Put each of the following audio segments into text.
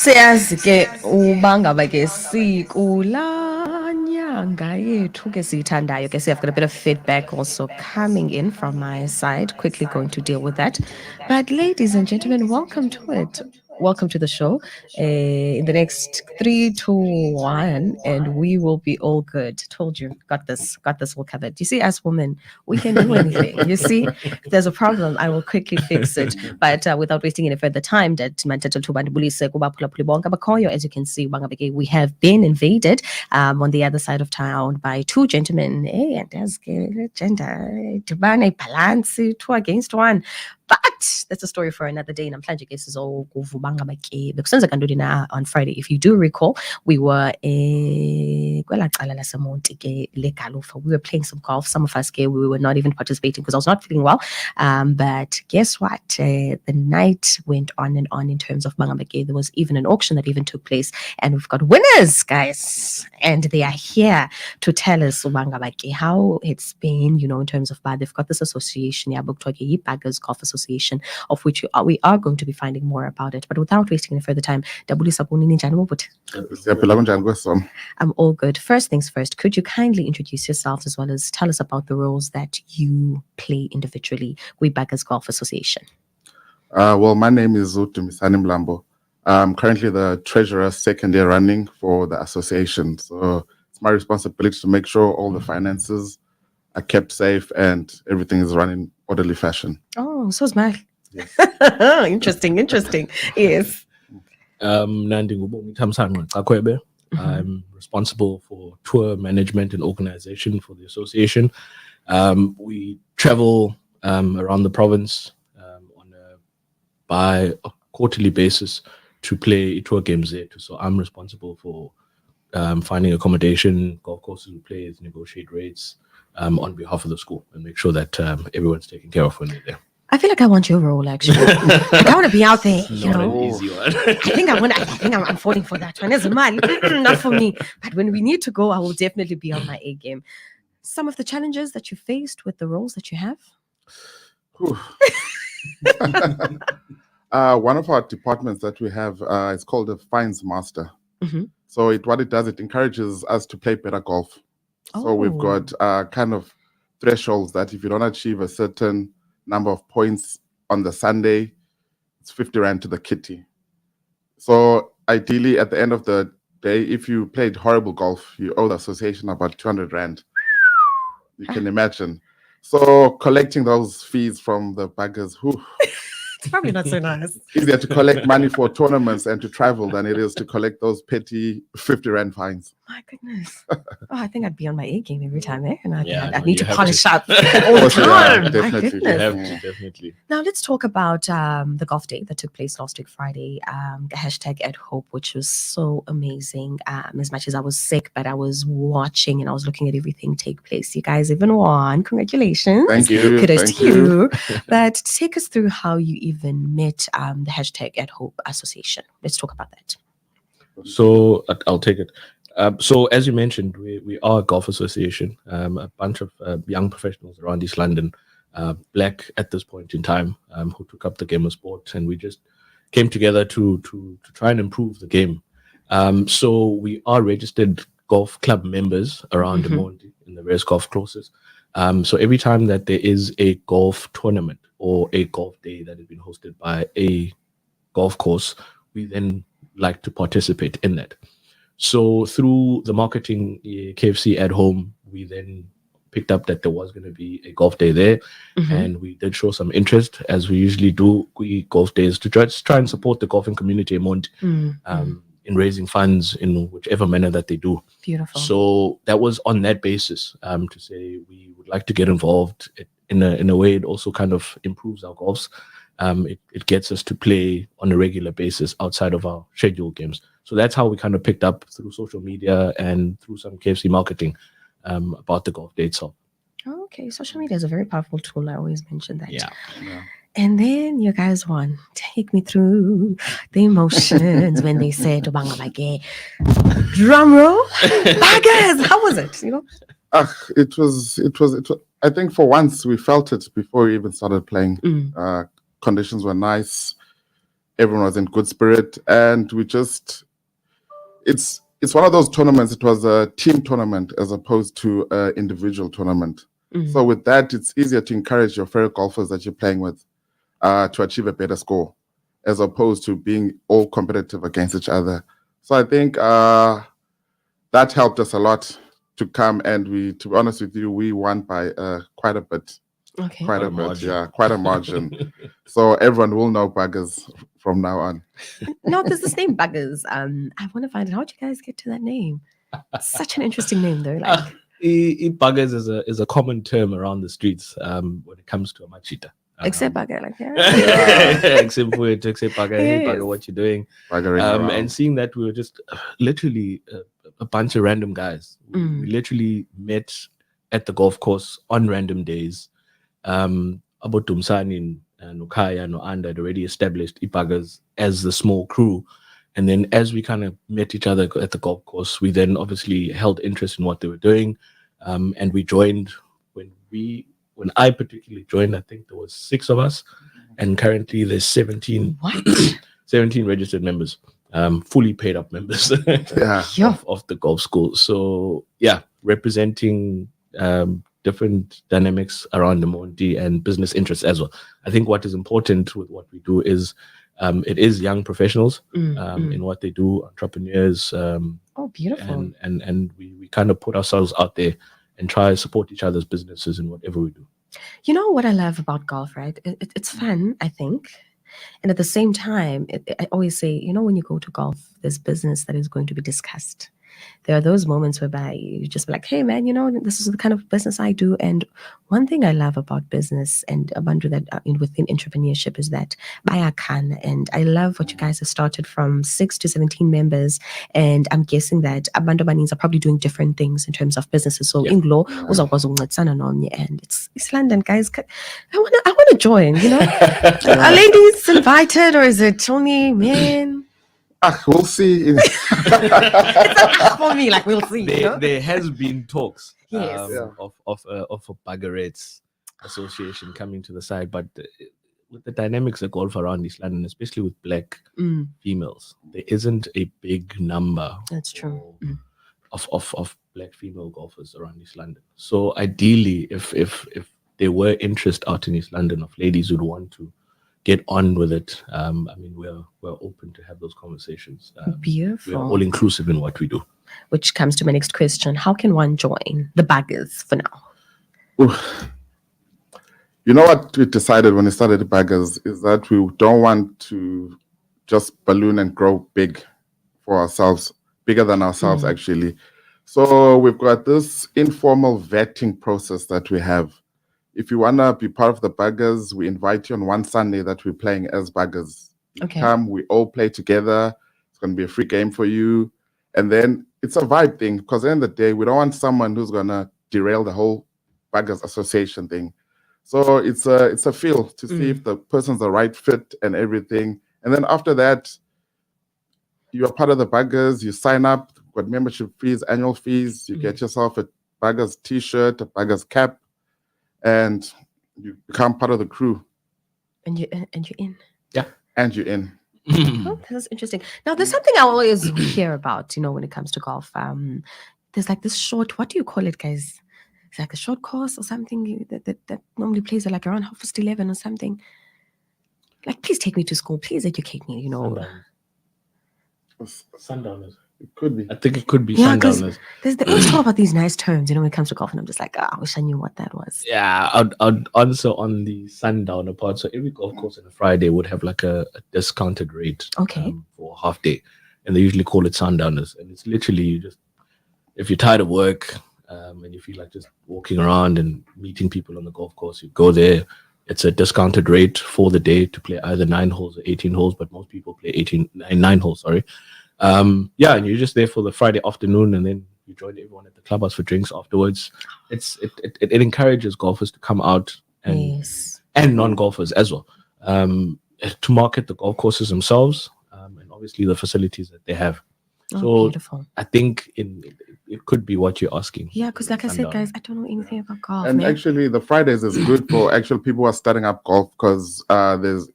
Siyazi ke ubangaba ke sikula nyanga yethu ke siyithandayo ke. So I've got a bit of feedback also coming in from my side. Quickly going to deal with that. But ladies and gentlemen, welcome to it. Welcome to the show. In the next 3, 2, 1, and we will be all good. Told you, got this all covered. You see, as women, we can do anything. You see, if there's a problem, I will quickly fix it. But without wasting any further time, that as you can see, we have been invaded on the other side of town by two gentlemen. Hey, and there's gender, balance, 2 against 1. But that's a story for another day. Namhlanje ke sizokuvubanga ke bekusenzeka ntoni na on Friday. If you do recall, we were kwela cala laseMonti ke legalufa. We were playing some golf. Some of us ke we were not even participating because I was not feeling well. But guess what? The night went on and on in terms of Bangabake. There was even an auction that even took place, and we've got winners, guys, and they are here to tell us Bangabake how it's been. In terms of they've got this association, Baggers Golf Association, of which we are going to be finding more about it. But without wasting any further time, I'm all good. First things first, could you kindly introduce yourself as well as tell us about the roles that you play individually with Baggers Golf Association? Well, my name is Utumisani Mlambo. I'm currently the treasurer second year running for the association. So it's my responsibility to make sure all the finances are kept safe and everything is run in orderly fashion. Oh, so is mine. Yes. Interesting. Yes. I'm responsible for tour management and organization for the association. We travel around the province by a quarterly basis to play tour games there. So I'm responsible for finding accommodation, golf courses we play, negotiate rates on behalf of the school, and make sure that everyone's taken care of when they're there. I feel like I want your role, actually. Like I want to be out there, Not an easy one. I think I'm falling for that one. As a man, not for me. But when we need to go, I will definitely be on my A game. Some of the challenges that you faced with the roles that you have? One of our departments that we have is called the Fines Master. Mm-hmm. So what it does, it encourages us to play better golf. So we've got kind of thresholds that if you don't achieve a certain number of points on the Sunday, it's 50 Rand to the kitty. So ideally, at the end of the day, if you played horrible golf, you owe the association about 200 Rand. You can imagine. So collecting those fees from the baggers, It's probably not so nice. easier to collect money for tournaments and to travel than it is to collect those petty 50 Rand fines. My goodness. I think I'd be on my A game every time, And I no, need to you have polish to. up all the time. My definitely. You goodness. have to, definitely. Now let's talk about the golf day that took place last week Friday. The hashtag at Hope, which was so amazing. As much as I was sick, but I was watching and I was looking at everything take place. You guys even won. Congratulations. Thank you. Kudos Thank to you. But take us through how you even met the hashtag at Hope Association. Let's talk about that. So I'll take it. So as you mentioned, we are a golf association, a bunch of young professionals around East London, black at this point in time, who took up the game of sport, and we just came together to try and improve the game. So we are registered golf club members around the Monti in the various golf courses. So every time that there is a golf tournament or a golf day that has been hosted by a golf course, we then like to participate in that. So through the marketing KFC at home, we then picked up that there was going to be a golf day there, and we did show some interest, as we usually do golf days, to try and support the golfing community in raising funds in whichever manner that they do. Beautiful. So that was on that basis to say we would like to get involved in a way. It also kind of improves our golfs. It gets us to play on a regular basis outside of our scheduled games. So that's how we kind of picked up through social media and through some KFC marketing about the golf day itself. Okay, social media is a very powerful tool. I always mention that. Yeah. And then you guys won. Take me through the emotions when they said Bangabake. Drum roll. Baggers. How was it? It was. I think for once we felt it before we even started playing. Conditions were nice. Everyone was in good spirit, and it's one of those tournaments. It was a team tournament as opposed to an individual tournament. So with that, it's easier to encourage your fellow golfers that you're playing with to achieve a better score, as opposed to being all competitive against each other. So I think that helped us a lot to come, and to be honest with you, we won by quite a bit. Okay. Quite Quite a a bit, margin. yeah, quite a margin. So everyone will know Buggers from now on. No, there's this name Buggers. I want to find out, how'd you guys get to that name? It's such an interesting name, though. Like, Buggers is a common term around the streets when it comes to a machita. except Bugger, like, yeah. Except for it, except Bugger, hey Yes. Bugger, what you doing? Buggering around. And seeing that we were just literally a bunch of random guys. We literally met at the golf course on random days. About Tumsani and Nukaya and Anda had already established Ipagas as the small crew. And then as we kind of met each other at the golf course, we then obviously held interest in what they were doing. And we joined when I particularly joined, I think there was 6 of us. And currently there's 17 What? 17 registered members, fully paid up members Yeah. Yeah. of the golf school. So yeah, representing different dynamics around the Monty and business interests as well. I think what is important with what we do is it is young professionals in what they do, entrepreneurs, Oh, beautiful. and we kind of put ourselves out there and try to support each other's businesses in whatever we do. You know what I love about golf, right? It's fun, I think. And at the same time, I always say, you know, when you go to golf, there's business that is going to be discussed. There are those moments whereby you just be like, hey, man, you know, this is the kind of business I do. And one thing I love about business and Abantu that within entrepreneurship is that bayakan. And I love what you guys have started from 6 to 17 members. And I'm guessing that Abantu Banins are probably doing different things in terms of businesses. So Yeah. in law, and it's London, guys. I want to join, you know. Are ladies invited or is it only men? We'll see. For me, like, we'll see. You know? There has been talks Yes. Yeah. of a Buggerettes association coming to the side, but with the dynamics of golf around East London, especially with black females, there isn't a big number. That's true. Of black female golfers around East London. So ideally, if there were interest out in East London of ladies who'd want to get on with it, I mean, we're open to have those conversations. We're Beautiful. all inclusive in what we do. Which comes to my next question. How can one join the Buggers for now? You know what we decided when we started the Buggers is that we don't want to just balloon and grow big for ourselves, bigger than ourselves, actually. So we've got this informal vetting process that we have. If you want to be part of the Buggers, we invite you on one Sunday that we're playing as Buggers. You Okay. come, we all play together. It's going to be a free game for you. And then it's a vibe thing, because at the end of the day, we don't want someone who's going to derail the whole Buggers association thing. So it's a feel to see if the person's the right fit and everything. And then after that, you are part of the Buggers, you sign up, got membership fees, annual fees, you get yourself a Buggers t-shirt, a Buggers cap, and you become part of the crew. And you're in. And you're in. Oh, that's interesting. Now, there's something I always hear about, you know, when it comes to golf. There's like this short, what do you call it, guys? It's like a short course or something that normally plays at like around 11:30 or something. Like, please take me to school. Please educate me, you know. Sundowners. It could be. I think it could be Yeah, 'cause sundowners. They always talk about these nice terms, you know, when it comes to golf. And I'm just like, I wish I knew what that was. Yeah, I'd answer on the sundowner part. So every golf course on a Friday would have like a discounted rate Okay. for a half day. And they usually call it sundowners. And it's literally you just, if you're tired of work and you feel like just walking around and meeting people on the golf course, you go there. It's a discounted rate for the day to play either 9 holes or 18 holes, but most people play 9 holes, sorry. Yeah, and you're just there for the Friday afternoon, and then you join everyone at the clubhouse for drinks afterwards. It encourages golfers to come out and non-golfers as well to market the golf courses themselves and obviously the facilities that they have. Oh, So beautiful. I think it could be what you're asking. Yeah, because like I said, Sundowner. guys, I don't know anything about golf. And man. actually, the Fridays is good for actual people who are starting up golf, because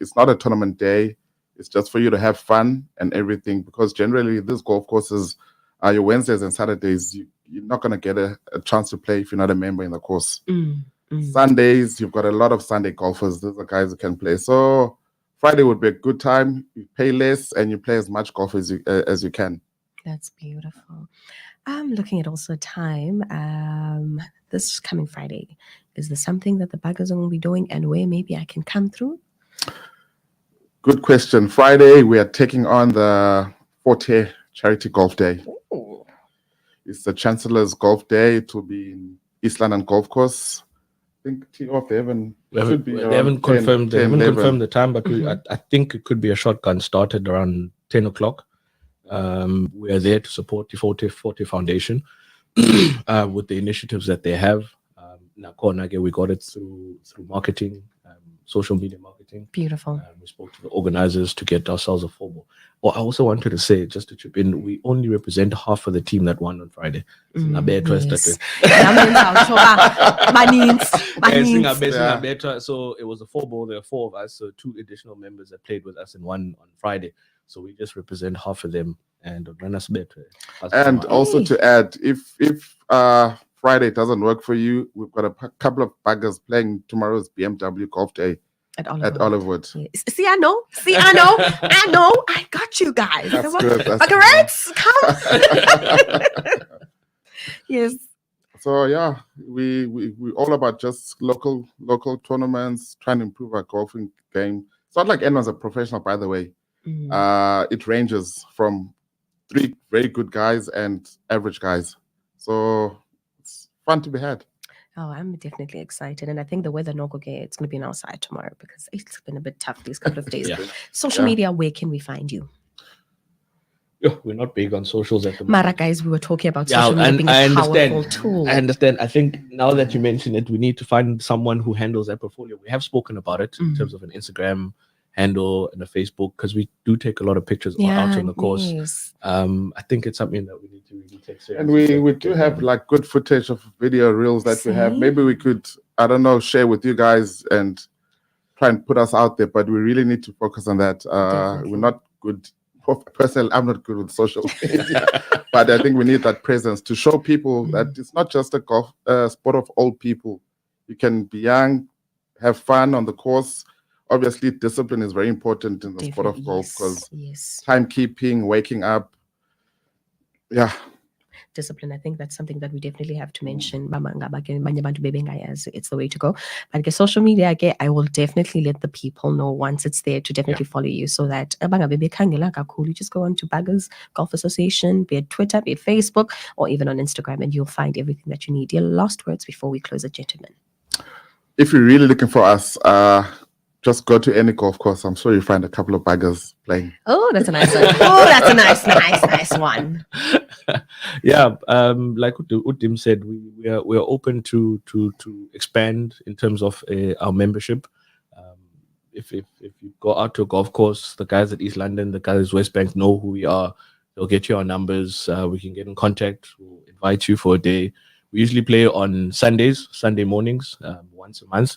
it's not a tournament day. It's just for you to have fun and everything, because generally these golf courses, your Wednesdays and Saturdays, you're not going to get a chance to play if you're not a member in the course. Sundays, you've got a lot of Sunday golfers. Those are guys who can play. So Friday would be a good time. You pay less and you play as much golf as you can. That's beautiful. I'm looking at also time. This coming Friday, is there something that the Buggers are going to be doing and where maybe I can come through? Good question. Friday, we are taking on the Forte Charity Golf Day. Ooh. It's the Chancellor's Golf Day. It will be in East London Golf Course. I think they haven't confirmed the time, but I think it could be a shotgun start at around 10 o'clock. We are there to support the Forte Foundation with the initiatives that they have. We got it through marketing, social media marketing. Beautiful. We spoke to the organizers to get ourselves a formal. I also wanted to say, just to chip in, we only represent half of the team that won on Friday. Yes. So it was a 4-ball. There are 4 of us, so 2 additional members that played with us and won on Friday. So we just represent half of them and run us better. And also to add, if Friday doesn't work for you, we've got a couple of buggers playing tomorrow's BMW Golf Day at Olivewood. Yes. See, I know. I got you guys. That's good. Buggers, come. Yes. So yeah, we all about just local tournaments, trying to improve our golfing game. It's not like anyone's a professional, by the way. It ranges from 3 very good guys and average guys. So it's fun to be had. Oh, I'm definitely excited. And I think the weather it's going to be on our side tomorrow because it's been a bit tough these couple of days. Social media, where can we find you? We're not big on socials at the moment. Mara, guys, we were talking about social media being a powerful tool. I understand. I think now that you mention it, we need to find someone who handles that portfolio. We have spoken about it in terms of an Instagram handle and a Facebook, because we do take a lot of pictures out on the course. Yes. I think it's something that we need to really take seriously. And we do have like good footage of video reels that we have. Maybe we could, I don't know, share with you guys and try and put us out there, but we really need to focus on that. We're not good. Personally, I'm not good with social media, but I think we need that presence to show people that it's not just a golf sport of old people. You can be young, have fun on the course. Obviously, discipline is very important in the sport of golf because timekeeping, waking up. Yeah. Discipline. I think that's something that we definitely have to mention. It's the way to go. But social media, I will definitely let the people know once it's there to definitely follow you, so that you just go on to Buggers Golf Association, be it Twitter, be it Facebook, or even on Instagram, and you'll find everything that you need. Your last words before we close it, gentlemen. If you're really looking for us, just go to any golf course. I'm sure you'll find a couple of buggers playing. Oh, that's a nice one. Oh, that's a nice one. Like Udim said, we are open to expand in terms of our membership. If you go out to a golf course, the guys at East London, the guys at West Bank know who we are. They'll get you our numbers. We can get in contact. We'll invite you for a day. We usually play on Sunday mornings, once a month.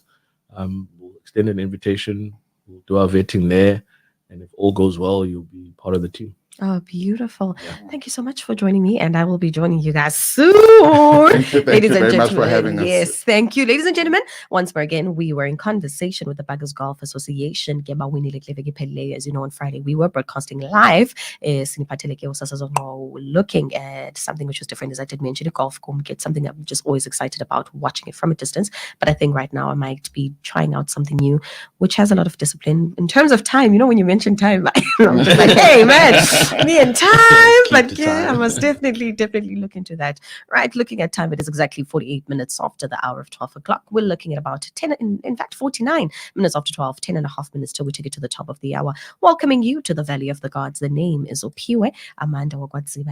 We'll extend an invitation. We'll do our vetting there. And if all goes well, you'll be part of the team. Oh, beautiful. Thank you so much for joining me, and I will be joining you guys soon. Thank you very much for having us. Yes, thank you. Ladies and gentlemen, once more again, we were in conversation with the Buggers Golf Association. As you know, on Friday, we were broadcasting live. Looking at something which was different, as I did mention, a golf get something I'm just always excited about watching it from a distance. But I think right now I might be trying out something new, which has a lot of discipline in terms of time. You know, when you mention time, I'm just like, hey, man. Me and time, but I must definitely look into that. Right, looking at time, it is exactly 48 minutes after the hour of 12 o'clock. We're looking at about 49 minutes after 12, 10 and a half minutes till we take it to the top of the hour. Welcoming you to the Valley of the Gods. The name is Opiwe Amanda Wagwadziba.